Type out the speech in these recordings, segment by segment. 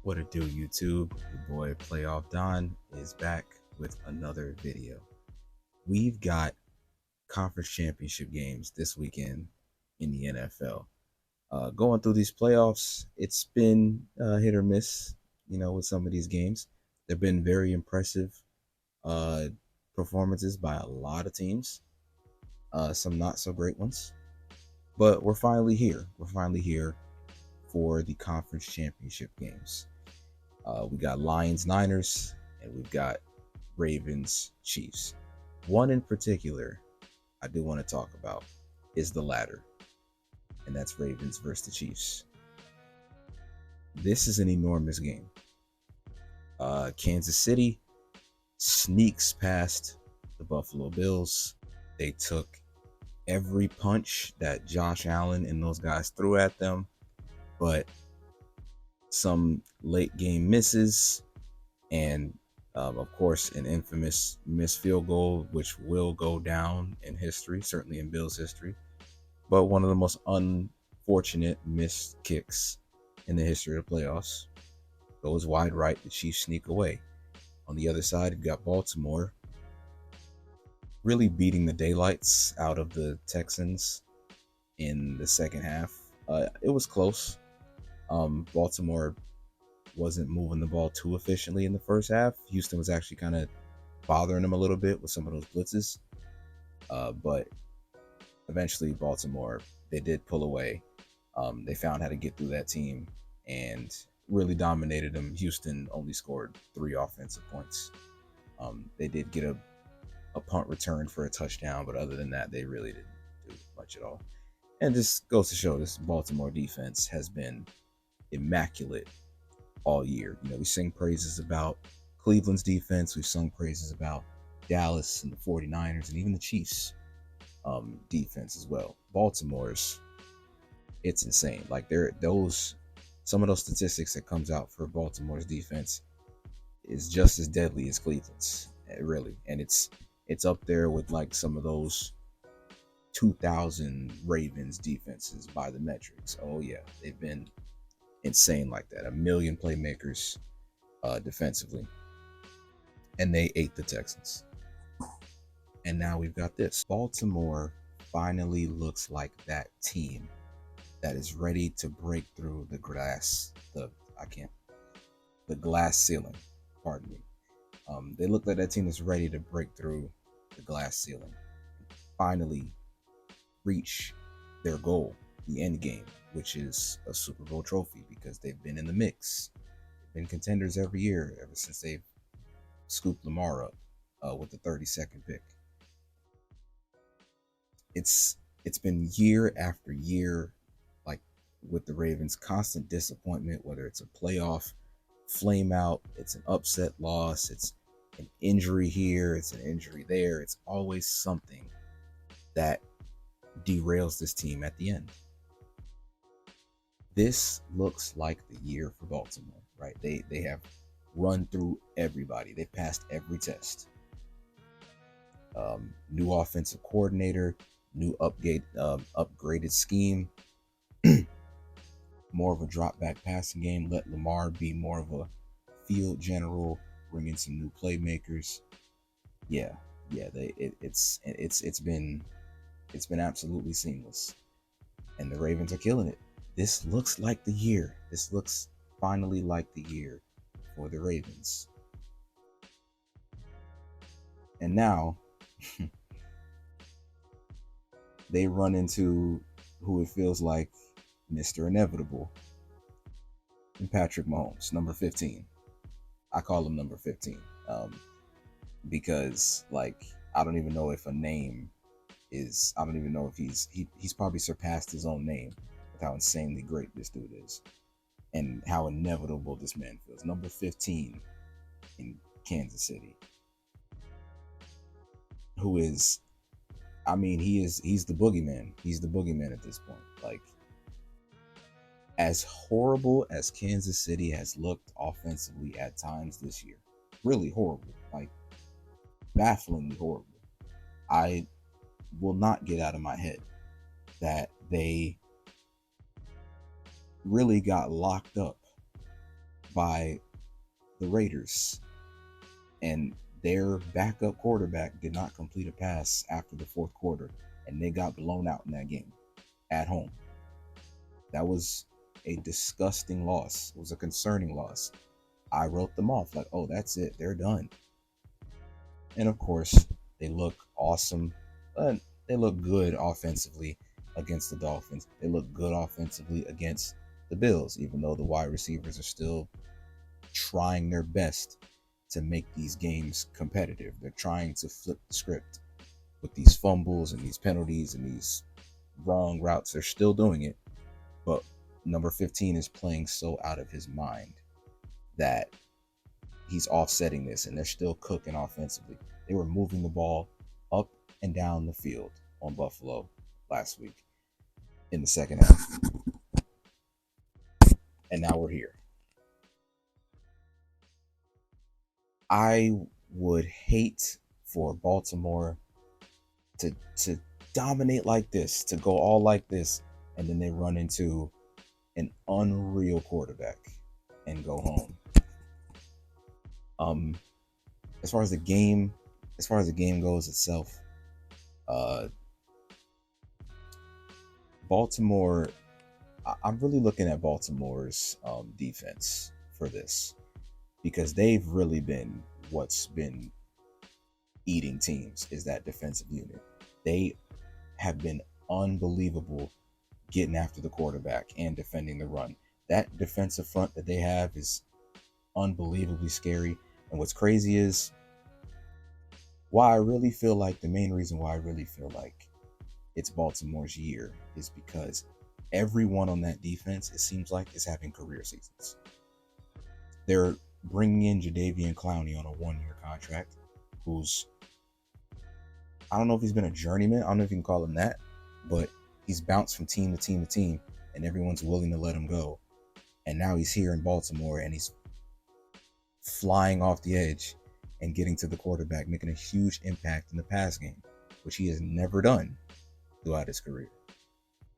What it do, YouTube? Your boy Playoff Don is back with another video. We've got conference championship games this weekend in the NFL. Going through these playoffs, it's been hit or miss, with some of these games. They've been very impressive uh, performances by a lot of teams, some not so great ones. But we're finally here. We're finally here for the conference championship games. We got Lions Niners, and we've got Ravens Chiefs. One in particular I do want to talk about is the latter, and that's Ravens versus the Chiefs. This is an enormous game. Kansas City sneaks past the Buffalo Bills. They took every punch that Josh Allen and those guys threw at them, but some late game misses and of course, an infamous missed field goal, which will go down in history, certainly in Bills history, but one of the most unfortunate missed kicks in the history of the playoffs. Goes wide right, the Chiefs sneak away. On the other side, you've got Baltimore really beating the daylights out of the Texans in the second half. It was close. Baltimore wasn't moving the ball too efficiently in the first half. Houston was actually kind of bothering them a little bit with some of those blitzes. But eventually Baltimore, they did pull away. They found how to get through that team and really dominated them. Houston only scored 3 offensive points. They did get a punt return for a touchdown, but other than that, they really didn't do much at all. And this goes to show this Baltimore defense has been immaculate all year. We sing praises about Cleveland's defense. We've sung praises about Dallas and the 49ers and even the Chiefs defense as well. Baltimore's, it's insane. Like some of those statistics that comes out for Baltimore's defense is just as deadly as Cleveland's, really. And it's up there with like some of those 2000 Ravens defenses by the metrics. Oh yeah, they've been insane like that. 1 million playmakers defensively, and they ate the Texans. And now we've got this. Baltimore finally looks like that team that is ready to break through the glass ceiling. Pardon me. They look like that team that's ready to break through the glass ceiling, finally reach their goal, the end game, which is a Super Bowl trophy, because they've been in the mix. They've been contenders every year ever since they've scooped Lamar up with the 32nd pick. It's been year after year, like with the Ravens, constant disappointment, whether it's a playoff flame out, it's an upset loss, it's an injury here, it's an injury there. It's always something that derails this team at the end. This looks like the year for Baltimore, right? They have run through everybody. They've passed every test. New offensive coordinator, new upgraded scheme, more of a drop back passing game. Let Lamar be more of a field general, bring in some new playmakers. Yeah, it's been absolutely seamless, and the Ravens are killing it. This looks like the year. This looks finally like the year for the Ravens. And now they run into who it feels like Mr. Inevitable, and Patrick Mahomes, number 15. I call him number 15 because, like, I don't even know if a name is. I don't even know if he's probably surpassed his own name with how insanely great this dude is and how inevitable this man feels. Number 15 in Kansas City, who is, I mean, he's the boogeyman. He's the boogeyman at this point. Like, as horrible as Kansas City has looked offensively at times this year, really horrible, like bafflingly horrible, I will not get out of my head that they really got locked up by the Raiders, and their backup quarterback did not complete a pass after the fourth quarter, and they got blown out in that game at home. That was a disgusting loss. It was a concerning loss. I wrote them off like, oh, that's it. They're done. And of course, they look awesome. They look good offensively against the Dolphins. They look good offensively against the Bills, even though the wide receivers are still trying their best to make these games competitive. They're trying to flip the script with these fumbles and these penalties and these wrong routes. They're still doing it, but number 15 is playing so out of his mind that he's offsetting this, and they're still cooking offensively. They were moving the ball up and down the field on Buffalo last week in the second half, and now we're here. I would hate for Baltimore to dominate like this, to go all like this, and then they run into an unreal quarterback and go home. Um, as far as the game, goes itself, uh, Baltimore. I'm really looking at Baltimore's defense for this, because they've really been what's been eating teams, is that defensive unit. They have been unbelievable getting after the quarterback and defending the run. That defensive front that they have is unbelievably scary. And what's crazy is the main reason why I really feel like it's Baltimore's year is because everyone on that defense, it seems like, is having career seasons. They're bringing in Jadeveon Clowney on a 1-year contract, who's, I don't know if he's been a journeyman. I don't know if you can call him that, but he's bounced from team to team to team, and everyone's willing to let him go. And now he's here in Baltimore, and he's flying off the edge and getting to the quarterback, making a huge impact in the pass game, which he has never done throughout his career.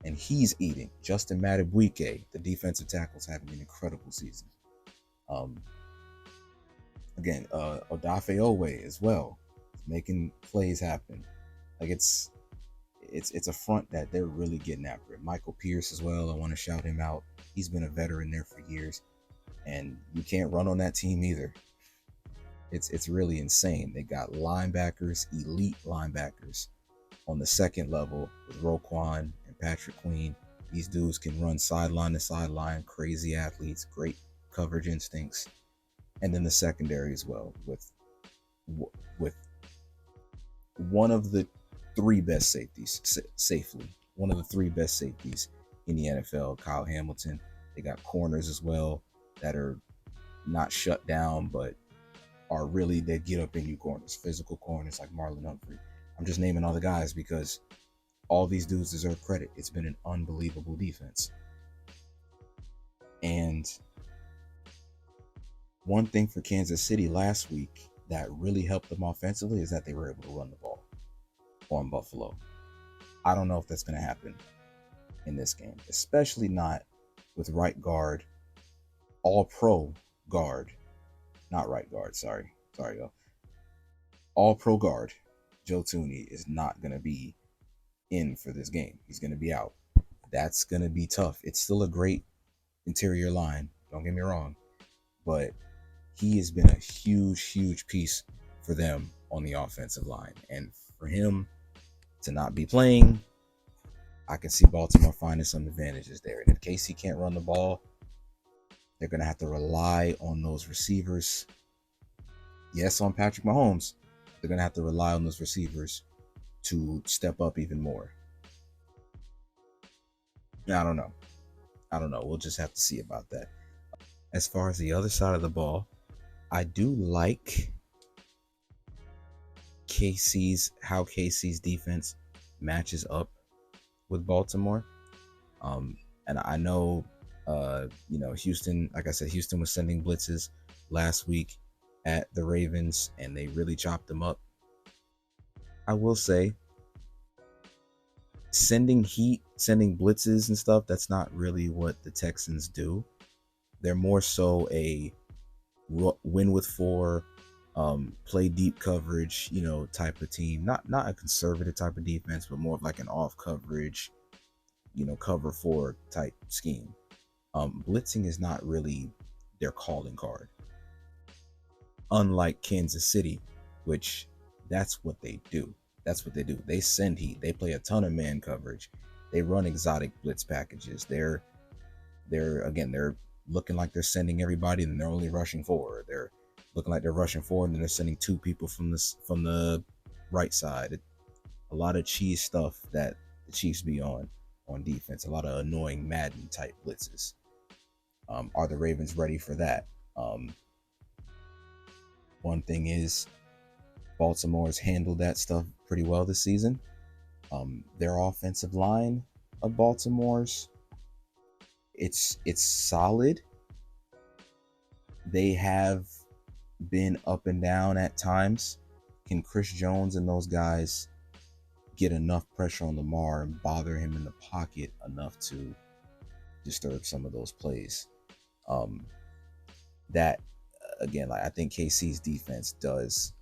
And he's eating. Justin Madubuike, the defensive tackle's having an incredible season. Again, Odafe Owe as well, making plays happen. Like it's a front that they're really getting after it. Michael Pierce as well. I want to shout him out. He's been a veteran there for years, and you can't run on that team either. It's really insane. They got linebackers, elite linebackers on the second level with Roquan and Patrick Queen. These dudes can run sideline to sideline, crazy athletes, great coverage instincts. And then the secondary as well with one of the three best safeties, safely. One of the three best safeties in the NFL, Kyle Hamilton. They got corners as well that are not shut down, but are really, they get up in you corners, physical corners like Marlon Humphrey. I'm just naming all the guys because all these dudes deserve credit. It's been an unbelievable defense. And one thing for Kansas City last week that really helped them offensively is that they were able to run the ball on Buffalo. I don't know if that's going to happen in this game, especially not with right guard, all pro guard, not right guard. Sorry, y'all. All pro guard Joe Thuney is not going to be in for this game. He's going to be out. That's going to be tough. It's still a great interior line, don't get me wrong, but he has been a huge piece for them on the offensive line. And for him to not be playing, I can see Baltimore finding some advantages there. And if KC can't run the ball, they're going to have to rely on those receivers. Yes, on Patrick Mahomes, they're going to have to rely on those receivers to step up even more. I don't know. We'll just have to see about that. As far as the other side of the ball, I do like how KC's defense matches up with Baltimore. And I know, Houston, like I said, Houston was sending blitzes last week at the Ravens, and they really chopped them up. I will say, sending blitzes and stuff, that's not really what the Texans do. They're more so a win with four, play deep coverage, type of team. Not a conservative type of defense, but more of like an off coverage, cover four type scheme. Blitzing is not really their calling card. Unlike Kansas City, which that's what they do. That's what they do. They send heat. They play a ton of man coverage. They run exotic blitz packages. They're looking like they're sending everybody and they're only rushing four. They're looking like they're rushing four and then they're sending two people from the right side. A lot of cheese stuff that the Chiefs be on defense. A lot of annoying Madden type blitzes. Are the Ravens ready for that? One thing is Baltimore's handled that stuff pretty well this season. Their offensive line of Baltimore's, it's solid. They have been up and down at times. Can Chris Jones and those guys get enough pressure on Lamar and bother him in the pocket enough to disturb some of those plays? That again, like I think KC's defense does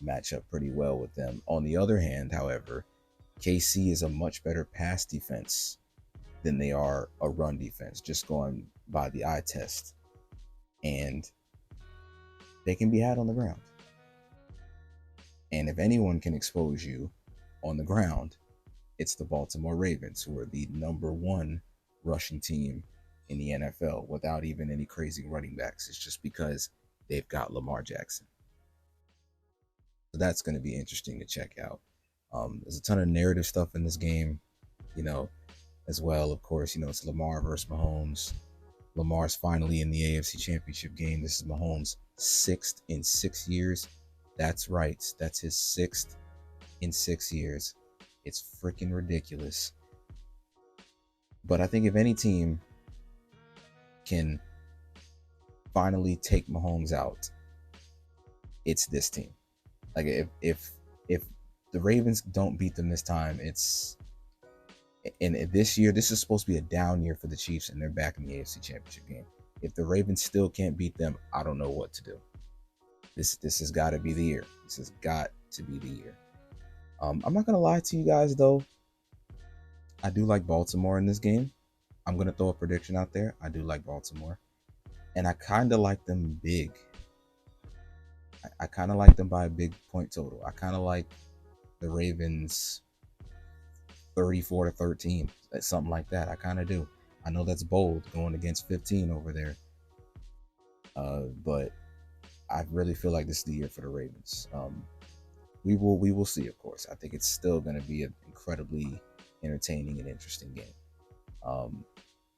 match up pretty well with them. On the other hand, however, KC is a much better pass defense than they are a run defense, just going by the eye test. And they can be had on the ground. And if anyone can expose you on the ground, it's the Baltimore Ravens, who are the number one rushing team in the NFL without even any crazy running backs. It's just because they've got Lamar Jackson. So that's going to be interesting to check out. There's a ton of narrative stuff in this game, as well. Of course, it's Lamar versus Mahomes. Lamar's finally in the AFC Championship game. This is Mahomes' 6th in 6 years. That's right. That's his 6th in 6 years. It's freaking ridiculous. But I think if any team can finally take Mahomes out, it's this team. Like if the Ravens don't beat them this time, and this year, this is supposed to be a down year for the Chiefs, and they're back in the AFC Championship game. If the Ravens still can't beat them, I don't know what to do. This has got to be the year. This has got to be the year. I'm not gonna lie to you guys though. I do like Baltimore in this game. I'm gonna throw a prediction out there. I do like Baltimore, and I kind of like them big. I kind of like them by a big point total. I kind of like the Ravens 34-13, something like that. I kind of do. I know that's bold going against 15 over there, but I really feel like this is the year for the Ravens. We will see, of course. I think it's still going to be an incredibly entertaining and interesting game.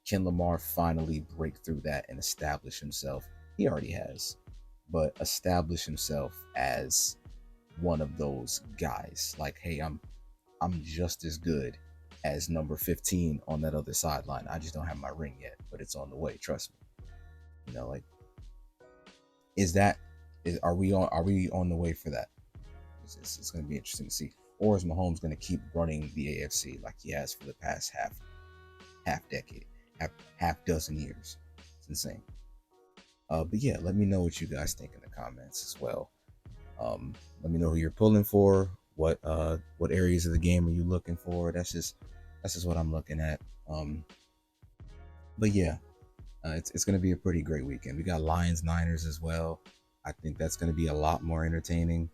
Can Lamar finally break through that and establish himself? He already has, but establish himself as one of those guys. Like, hey, I'm just as good as number 15 on that other sideline. I just don't have my ring yet, but it's on the way. Trust me. Like, are we on the way for that? It's going to be interesting to see. Or is Mahomes going to keep running the AFC like he has for the past half decade, half dozen years? It's insane. But yeah, let me know what you guys think in the comments as well. Let me know who you're pulling for. What areas of the game are you looking for? That's just what I'm looking at. But yeah, it's going to be a pretty great weekend. We got Lions Niners as well. I think that's going to be a lot more entertaining,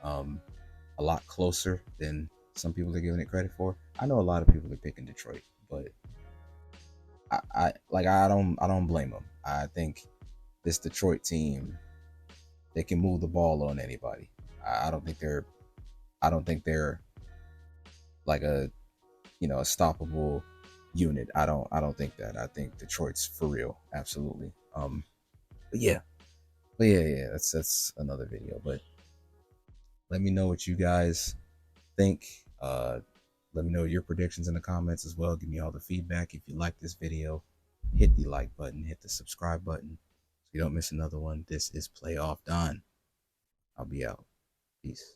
a lot closer than some people are giving it credit for. I know a lot of people are picking Detroit, but I don't blame them. I think this Detroit team, they can move the ball on anybody. I don't think they're like a stoppable unit. I don't think that. I think Detroit's for real, absolutely. But yeah, that's another video. But let me know what you guys think. Let me know your predictions in the comments as well. Give me all the feedback. If you like this video, hit the like button, hit the subscribe button so you don't miss another one. This is Playoff Don. I'll be out. Peace.